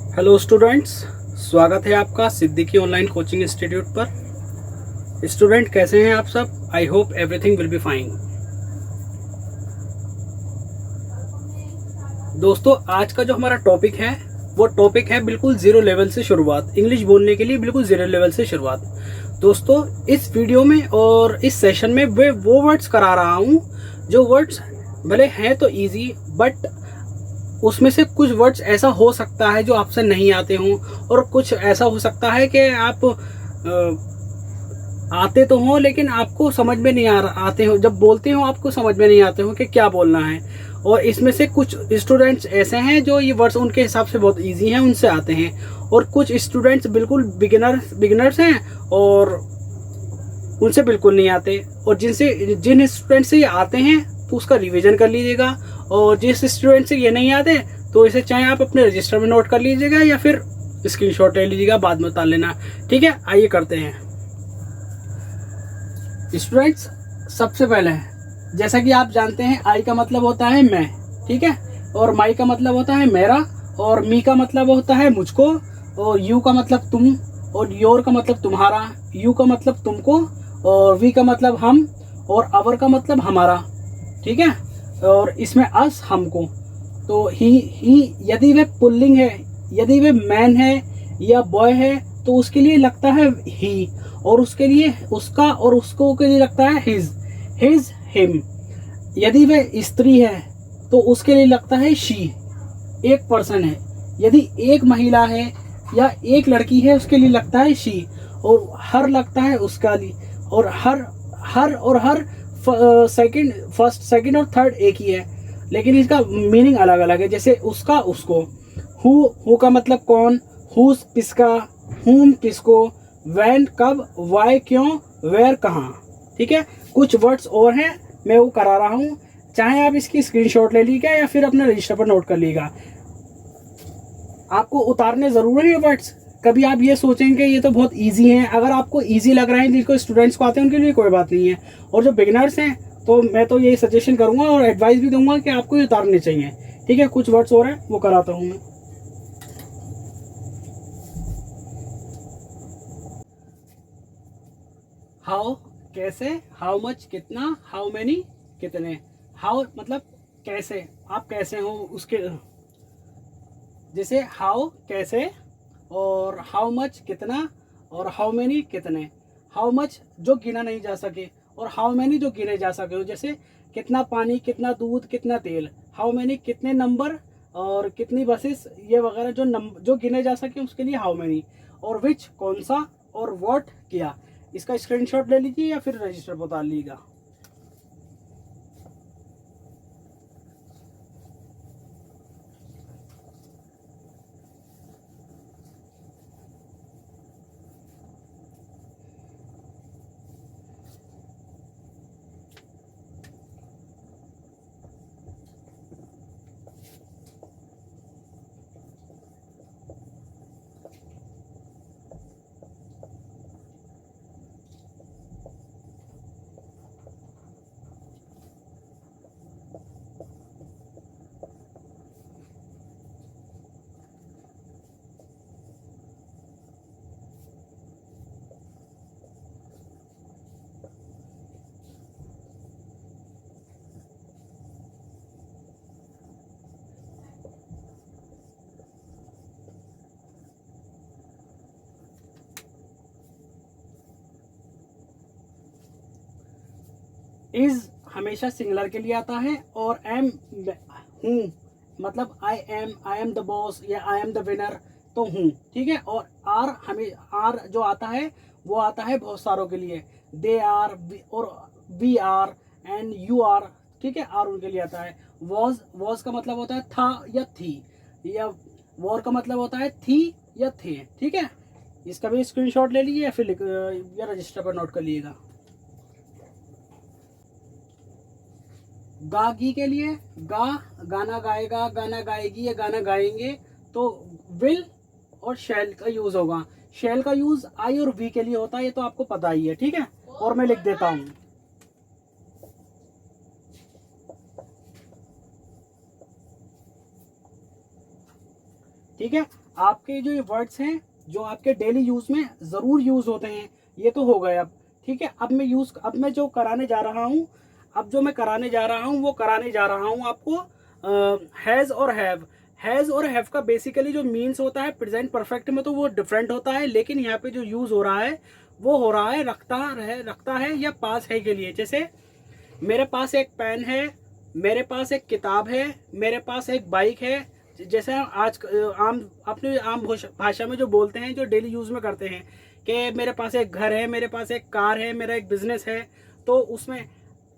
Hello students, स्वागत है आपका सिद्दीकी ऑनलाइन कोचिंग इंस्टीट्यूट पर। स्टूडेंट कैसे हैं आप सब? I hope everything will be fine. दोस्तों, आज का जो हमारा टॉपिक है वो टॉपिक है बिल्कुल जीरो लेवल से शुरुआत। इंग्लिश बोलने के लिए बिल्कुल जीरो लेवल से शुरुआत। दोस्तों, इस वीडियो में और इस सेशन में वे वो वर्ड्स करा रहा हूँ जो वर्ड्स भले हैं तो इजी, बट उसमें से कुछ वर्ड्स ऐसा हो सकता है जो आपसे नहीं आते हों, और कुछ ऐसा हो सकता है कि आप आते तो हों लेकिन आपको समझ में नहीं आते हो। जब बोलते हो आपको समझ में नहीं आते हो कि क्या बोलना है। और इसमें से कुछ स्टूडेंट्स ऐसे हैं जो ये वर्ड्स उनके हिसाब से बहुत इजी हैं, उनसे आते हैं, और कुछ स्टूडेंट्स बिल्कुल बिगिनर्स हैं और उनसे बिल्कुल नहीं आते। और जिन स्टूडेंट से ये आते हैं तो उसका रिवीजन कर लीजिएगा, और जिस स्टूडेंट से ये नहीं आते तो इसे चाहे आप अपने रजिस्टर में नोट कर लीजिएगा या फिर स्क्रीनशॉट ले लीजिएगा, बाद में उतार लेना। ठीक है, आइए करते हैं स्टूडेंट्स। सबसे पहले जैसा कि आप जानते हैं, आई का मतलब होता है मैं, ठीक है, और माई का मतलब होता है मेरा, और मी का मतलब होता है मुझको, और यू का मतलब तुम, और योर का मतलब तुम्हारा, यू का मतलब तुमको, और वी का मतलब हम, और अवर का मतलब हमारा। ठीक है, और इसमें अस हमको। तो ही यदि वे पुल्लिंग है, यदि वे मैन है या बॉय है तो उसके लिए लगता है ही, और उसके लिए उसका और उसको के लिए लगता है हिज हिम। यदि वे स्त्री है तो उसके लिए लगता है शी, एक पर्सन है। यदि एक महिला है या एक लड़की है उसके लिए लगता है शी, और हर लगता है उसका लिए। और हर सेकंड, फर्स्ट सेकंड और थर्ड एक ही है, लेकिन इसका मीनिंग अलग अलग है। जैसे उसका उसको, हु का मतलब कौन, हुज किसका, हुम किसको, वैन कब, वाई क्यों, वेयर कहाँ। ठीक है, कुछ वर्ड्स और हैं, मैं वो करा रहा हूँ, चाहे आप इसकी स्क्रीनशॉट ले लीजिएगा या फिर अपने रजिस्टर पर नोट कर लीजिएगा। आपको उतारने जरूरी है वर्ड्स। कभी आप ये सोचेंगे ये तो बहुत इजी हैं, अगर आपको इजी लग रहा है, जिनको स्टूडेंट्स को आते हैं उनके लिए कोई बात नहीं है, और जो बिगिनर्स हैं तो मैं तो यही सजेशन करूंगा और एडवाइस भी दूंगा कि आपको ये उतारने चाहिए। ठीक है, कुछ वर्ड्स और हैं वो कराता हूँ मैं। हाउ कैसे, हाउ मच कितना, हाउ मेनी कितने। हाउ मतलब कैसे, आप कैसे हो उसके, जैसे हाउ कैसे, और हाउ मच कितना, और हाउ मेनी कितने। हाउ मच जो गिना नहीं जा सके, और हाउ मेनी जो गिने जा सके हो, जैसे कितना पानी, कितना दूध, कितना तेल। हाउ मेनी कितने नंबर, और कितनी बसेस, ये वगैरह जो नंबर जो गिने जा सके उसके लिए हाउ मेनी। और विच कौन सा, और व्हाट क्या। इसका स्क्रीनशॉट ले लीजिए या फिर रजिस्टर पर उतार लीजिएगा। इज हमेशा सिंगुलर के लिए आता है, और एम हूँ, मतलब आई एम द बॉस या आई एम द विनर, तो हूँ। ठीक है, और आर हमें आर जो आता है वो आता है बहुत सारों के लिए, दे आर, और we are, and you are. ठीक है, आर उनके लिए आता है। वॉज का मतलब होता है था या थी, या वॉर का मतलब होता है थी या थे। ठीक है, इसका भी स्क्रीनशॉट ले लीजिए या फिर या रजिस्टर पर नोट कर लीजिएगा। गागी के लिए गा, गाना गाएगा, गाना गाएगी या गाना गाएंगे, तो विल और शैल का यूज होगा। शैल का यूज आई और वी के लिए होता है, ये तो आपको पता ही है। ठीक है, और मैं लिख देता हूं। ठीक है, आपके जो ये वर्ड्स हैं जो आपके डेली यूज़ में ज़रूर यूज़ होते हैं, ये तो हो गए अब, ठीक है। अब मैं जो कराने जा रहा हूँ, वो कराने जा रहा हूँ आपको हैज़ और हैव। हैज़ और हैव का बेसिकली जो मीन्स होता है प्रेजेंट परफेक्ट में तो वो डिफरेंट होता है, लेकिन यहाँ पे जो यूज़ हो रहा है वो हो रहा है रखता है या पास है के लिए। जैसे मेरे पास एक पेन है, मेरे पास एक किताब है, मेरे पास एक बाइक है। जैसे आज अपनी आम भाषा में जो बोलते हैं, जो डेली यूज़ में करते हैं कि मेरे पास एक घर है, मेरे पास एक कार है, मेरा एक बिजनेस है, तो उसमें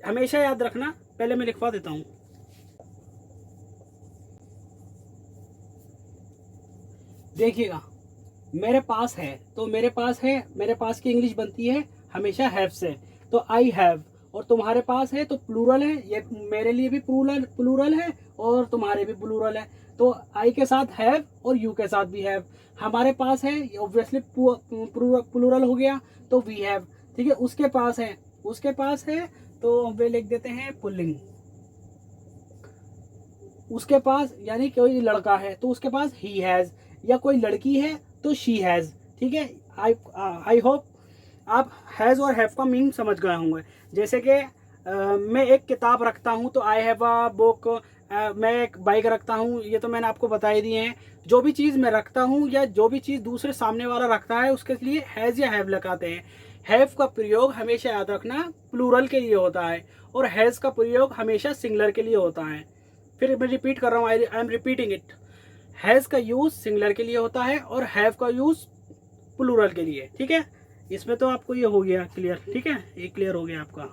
हमेशा याद रखना, पहले मैं लिखवा देता हूँ। देखिएगा, मेरे पास है तो मेरे पास की इंग्लिश बनती है हमेशा हैव से, तो आई हैव। और तुम्हारे पास है तो प्लूरल है, ये मेरे लिए भी प्लूरल है और तुम्हारे भी प्लूरल है, तो आई के साथ हैव और यू के साथ भी हैव। हमारे पास है ऑब्वियसली प्लूरल हो गया तो वी हैव, ठीक है। उसके पास है तो वे लिख देते हैं पुल्लिंग। उसके पास यानी कोई लड़का है तो उसके पास ही हैज़, या कोई लड़की है तो शी हैज़, ठीक है। आई होप आप हैज़ और हैव का मीनिंग समझ गए होंगे। जैसे कि मैं एक किताब रखता हूँ तो आई हैव अ बुक, मैं एक बाइक रखता हूँ, ये तो मैंने आपको बता ही दिए हैं। जो भी चीज़ मैं रखता हूँ या जो भी चीज़ दूसरे सामने वाला रखता है उसके लिए हैज़ या हैव लगाते हैं। हैव का प्रयोग हमेशा याद रखना प्लूरल के लिए होता है और हैज़ का प्रयोग हमेशा सिंगुलर के लिए होता है। फिर मैं रिपीट कर रहा हूँ, I am repeating it. Has का यूज़ सिंगुलर के लिए होता है और हैव का यूज़ प्लूरल के लिए, ठीक है। इसमें तो आपको ये हो गया क्लियर, ठीक है, ये क्लियर हो गया आपका।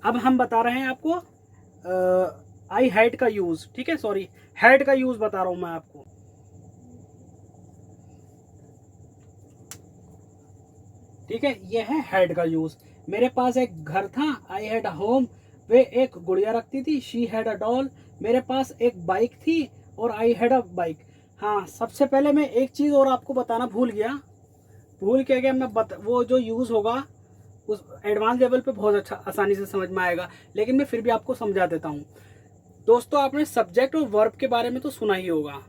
अब हम बता रहे हैं आपको आई हैड का यूज़, ठीक है, सॉरी हैड का यूज़ बता रहा हूँ मैं आपको। ठीक है, ये है हैड का यूज़। मेरे पास एक घर था, आई हैड अ होम, वे एक गुड़िया रखती थी, शी हैड अ डॉल। मेरे पास एक बाइक थी और आई हैड अ बाइक। हाँ, सबसे पहले मैं एक चीज़ और आपको बताना भूल गया मैं वो जो यूज़ होगा उस एडवांस लेवल पे बहुत अच्छा आसानी से समझ में आएगा, लेकिन मैं फिर भी आपको समझा देता हूँ। दोस्तों, आपने सब्जेक्ट और वर्ब के बारे में तो सुना ही होगा।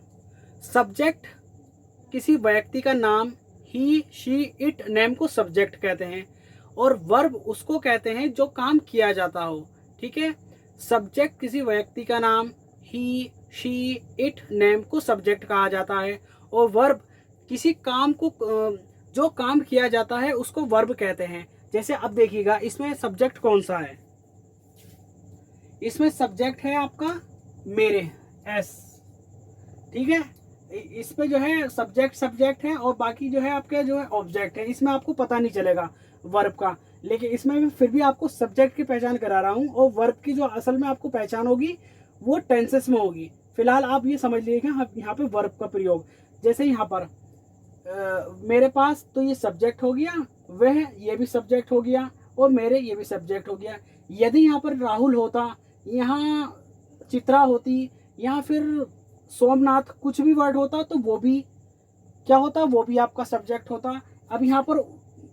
सब्जेक्ट किसी व्यक्ति का नाम, ही शी इट नेम को सब्जेक्ट कहते हैं, और वर्ब उसको कहते हैं जो काम किया जाता हो, ठीक है। सब्जेक्ट किसी व्यक्ति का नाम, ही शी इट नेम को सब्जेक्ट कहा जाता है, और वर्ब किसी काम को जो काम किया जाता है उसको वर्ब कहते हैं। जैसे अब देखिएगा, इसमें सब्जेक्ट कौन सा है, इसमें सब्जेक्ट है आपका मेरे, एस, ठीक है। इसमें जो है सब्जेक्ट है और बाकी जो है आपके जो है ऑब्जेक्ट है। इसमें आपको पता नहीं चलेगा वर्ब का, लेकिन इसमें मैं फिर भी आपको सब्जेक्ट की पहचान करा रहा हूँ, और वर्ब की जो असल में आपको पहचान होगी वो टेंसेस में होगी। फिलहाल आप ये समझ लीजिएगा यहाँ पे वर्ब का प्रयोग। जैसे यहाँ पर मेरे पास, तो ये सब्जेक्ट हो गया, वह ये भी सब्जेक्ट हो गया, और मेरे ये भी सब्जेक्ट हो गया। यदि यहाँ पर राहुल होता, यहाँ चित्रा होती, या फिर सोमनाथ, कुछ भी वर्ड होता तो वो भी क्या होता, वो भी आपका सब्जेक्ट होता। अब यहाँ पर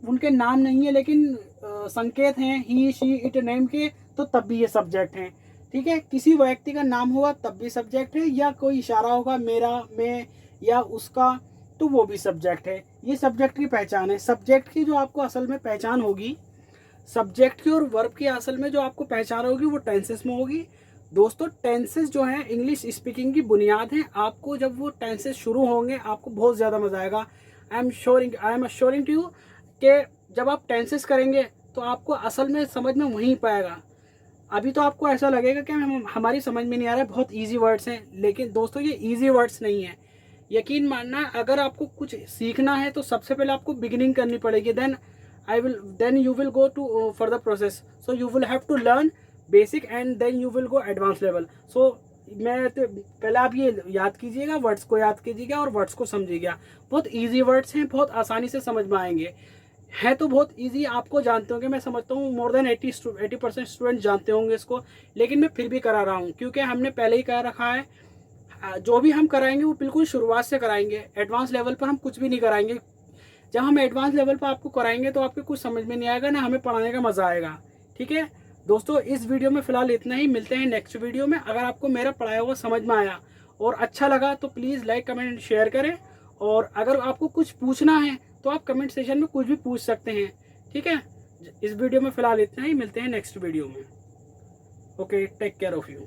उनके नाम नहीं है लेकिन संकेत हैं ही शी इट नेम के, तो तब भी ये सब्जेक्ट हैं, ठीक है। किसी व्यक्ति का नाम होगा तब भी सब्जेक्ट है, या कोई इशारा होगा मेरा, मैं या उसका, तो वो भी सब्जेक्ट है। ये सब्जेक्ट की पहचान है। सब्जेक्ट की जो आपको असल में पहचान होगी, सब्जेक्ट की और वर्ब की असल में जो आपको पहचान होगी वो टेंसेस में होगी। दोस्तों, टेंसेस जो है इंग्लिश स्पीकिंग की बुनियाद है। आपको जब वो टेंसेस शुरू होंगे आपको बहुत ज़्यादा मजा आएगा। I am assuring to you कि जब आप टेंसेस करेंगे तो आपको असल में समझ में वहीं पाएगा। अभी तो आपको ऐसा लगेगा कि हमारी समझ में नहीं आ रहा है, बहुत ईजी वर्ड्स हैं, लेकिन दोस्तों ये ईजी वर्ड्स नहीं है। यकीन मानना, अगर आपको कुछ सीखना है तो सबसे पहले आपको बिगिनिंग करनी पड़ेगी, then you will go to further process, so you will have to learn basic and then you will go advanced level। so मैं तो पहले आप ये याद कीजिएगा, वर्ड्स को याद कीजिएगा और वर्ड्स को समझिएगा। बहुत इजी वर्ड्स हैं, बहुत आसानी से समझ में आएंगे, है तो बहुत इजी। आपको जानते होंगे, मैं समझता हूँ मोर देन 80% स्टूडेंट जानते होंगे इसको, लेकिन मैं फिर भी करा रहा हूँ क्योंकि हमने पहले ही कह रखा है। जो भी हम कराएंगे वो बिल्कुल शुरुआत से कराएंगे, एडवांस लेवल पर हम कुछ भी नहीं कराएंगे। जब हम एडवांस लेवल पर आपको कराएंगे तो आपको कुछ समझ में नहीं आएगा, ना हमें पढ़ाने का मज़ा आएगा, ठीक है। दोस्तों इस वीडियो में फ़िलहाल इतना ही, मिलते हैं नेक्स्ट वीडियो में। अगर आपको मेरा पढ़ाया हुआ समझ में आया और अच्छा लगा तो प्लीज़ लाइक कमेंट शेयर करें, और अगर आपको कुछ पूछना है तो आप कमेंट सेशन में कुछ भी पूछ सकते हैं, ठीक है। इस वीडियो में फ़िलहाल इतना ही, मिलते हैं नेक्स्ट वीडियो में। Okay, take care of you.